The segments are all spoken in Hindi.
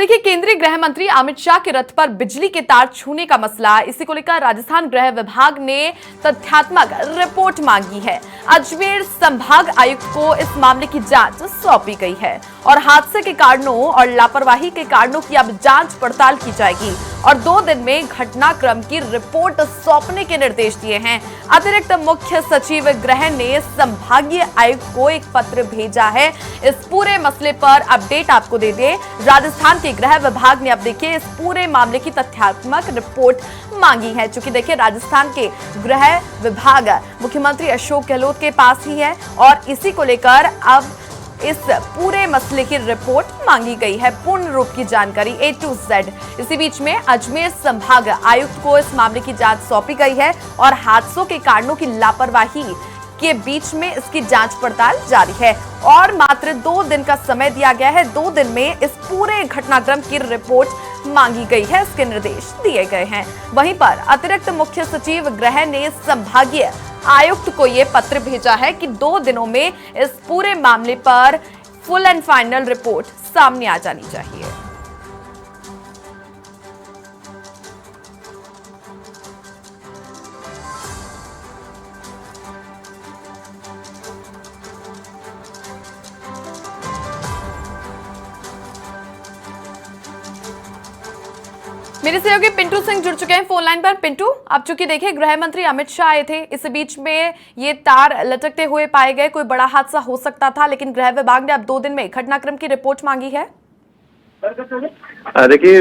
देखिए, केंद्रीय गृह मंत्री अमित शाह के रथ पर बिजली के तार छूने का मसला, इसी को लेकर राजस्थान गृह विभाग ने तथ्यात्मक रिपोर्ट मांगी है। अजमेर संभाग आयुक्त को इस मामले की जांच सौंपी गई है और हादसे के कारणों और लापरवाही के कारणों की अब जांच पड़ताल की जाएगी और 2 दिन में घटनाक्रम की रिपोर्ट सौंपने के निर्देश दिए हैं। अतिरिक्त मुख्य सचिव गृह ने संभागीय आयुक्त को एक पत्र भेजा है। इस पूरे मसले पर अपडेट आपको दे दे, राजस्थान के गृह विभाग ने अब देखिए इस पूरे मामले की तथ्यात्मक रिपोर्ट मांगी है। चूंकि देखिए राजस्थान के गृह विभाग मुख्यमंत्री अशोक गहलोत के पास ही है और इसी को लेकर अब इस पूरे मसले की रिपोर्ट मांगी गई है, पूर्ण रूप की जानकारी A to Z। इसी बीच में अजमेर संभाग आयुक्त को इस मामले की जांच सौंपी गई है और हादसों के कारणों की लापरवाही के बीच में इसकी जांच पड़ताल जारी है और मात्र 2 दिन का समय दिया गया है। 2 दिन में इस पूरे घटनाक्रम की रिपोर्ट मांगी गई है, इसके निर्देश दिए गए हैं। वहीं पर अतिरिक्त मुख्य सचिव गृह ने संभागीय आयुक्त को यह पत्र भेजा है कि 2 दिनों में इस पूरे मामले पर फुल एंड फाइनल रिपोर्ट सामने आ जानी चाहिए। मेरे सहयोगी पिंटू सिंह जुड़ चुके हैं फोन लाइन पर। पिंटू, अब चूंकि देखिए गृह मंत्री अमित शाह आए थे, इस बीच में ये तार लटकते हुए पाए गए, कोई बड़ा हादसा हो सकता था, लेकिन गृह विभाग ने अब 2 दिन में घटनाक्रम की रिपोर्ट मांगी है। देखिए,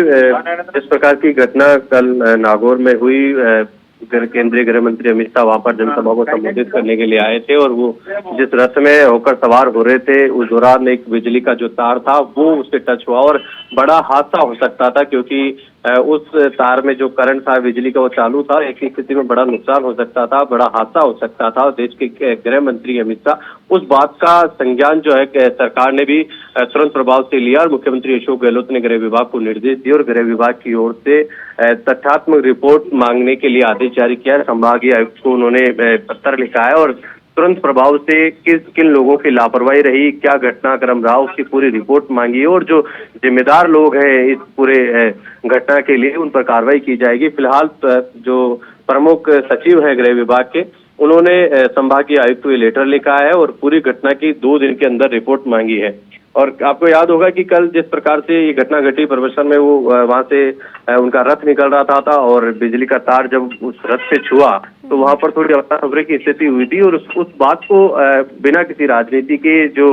इस प्रकार की घटना कल नागौर में हुई। केंद्रीय गृह मंत्री अमित शाह वहां पर जनसभा को संबोधित करने के लिए आए थे और वो जिस रथ में होकर सवार हो रहे थे उस दौरान एक बिजली का जो तार था वो उससे टच हुआ और बड़ा हादसा हो सकता था, क्योंकि उस तार में जो करंट था बिजली का वो चालू था। ऐसी स्थिति में बड़ा नुकसान हो सकता था, बड़ा हादसा हो सकता था। देश के गृह मंत्री अमित शाह उस बात का संज्ञान जो है सरकार ने भी तुरंत प्रभाव से लिया और मुख्यमंत्री अशोक गहलोत ने गृह विभाग को निर्देश दिए और गृह विभाग की ओर से तथ्यात्मक रिपोर्ट मांगने के लिए आदेश जारी किया है। संभागीय आयुक्त को उन्होंने पत्र लिखा है और तुरंत प्रभाव से किन लोगों की लापरवाही रही, क्या घटनाक्रम रहा, उसकी पूरी रिपोर्ट मांगी और जो जिम्मेदार लोग हैं इस पूरे घटना के लिए उन पर कार्रवाई की जाएगी। फिलहाल जो प्रमुख सचिव हैं गृह विभाग के, उन्होंने संभागीय आयुक्त को लेटर लिखा है और पूरी घटना की 2 दिन के अंदर रिपोर्ट मांगी है। और आपको याद होगा कि कल जिस प्रकार से ये घटना घटी प्रवसन में, वो वहां से उनका रथ निकल रहा था और बिजली का तार जब उस रथ से छुआ तो वहां पर थोड़ी अफरा-तफरी की स्थिति हुई थी और उस बात को बिना किसी राजनीति के जो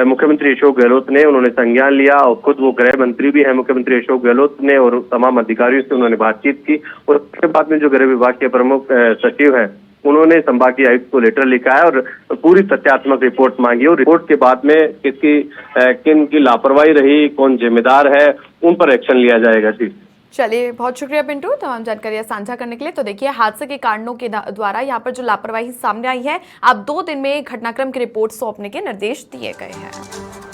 मुख्यमंत्री अशोक गहलोत ने उन्होंने संज्ञान लिया और खुद वो गृह मंत्री भी है मुख्यमंत्री अशोक गहलोत ने और तमाम अधिकारियों से उन्होंने बातचीत की और उसके बाद में जो गृह विभाग के प्रमुख सचिव हैं उन्होंने संभागीय आयुक्त को लेटर लिखा है और पूरी तथ्यात्मक रिपोर्ट मांगी और रिपोर्ट के बाद में किन की लापरवाही रही, कौन जिम्मेदार है, उन पर एक्शन लिया जाएगा। जी चलिए, बहुत शुक्रिया पिंटू तमाम जानकारियां साझा करने के लिए। तो देखिए हादसे के कारणों के द्वारा यहाँ पर जो लापरवाही सामने आई है, अब 2 दिन में घटनाक्रम की रिपोर्ट सौंपने के निर्देश दिए गए हैं।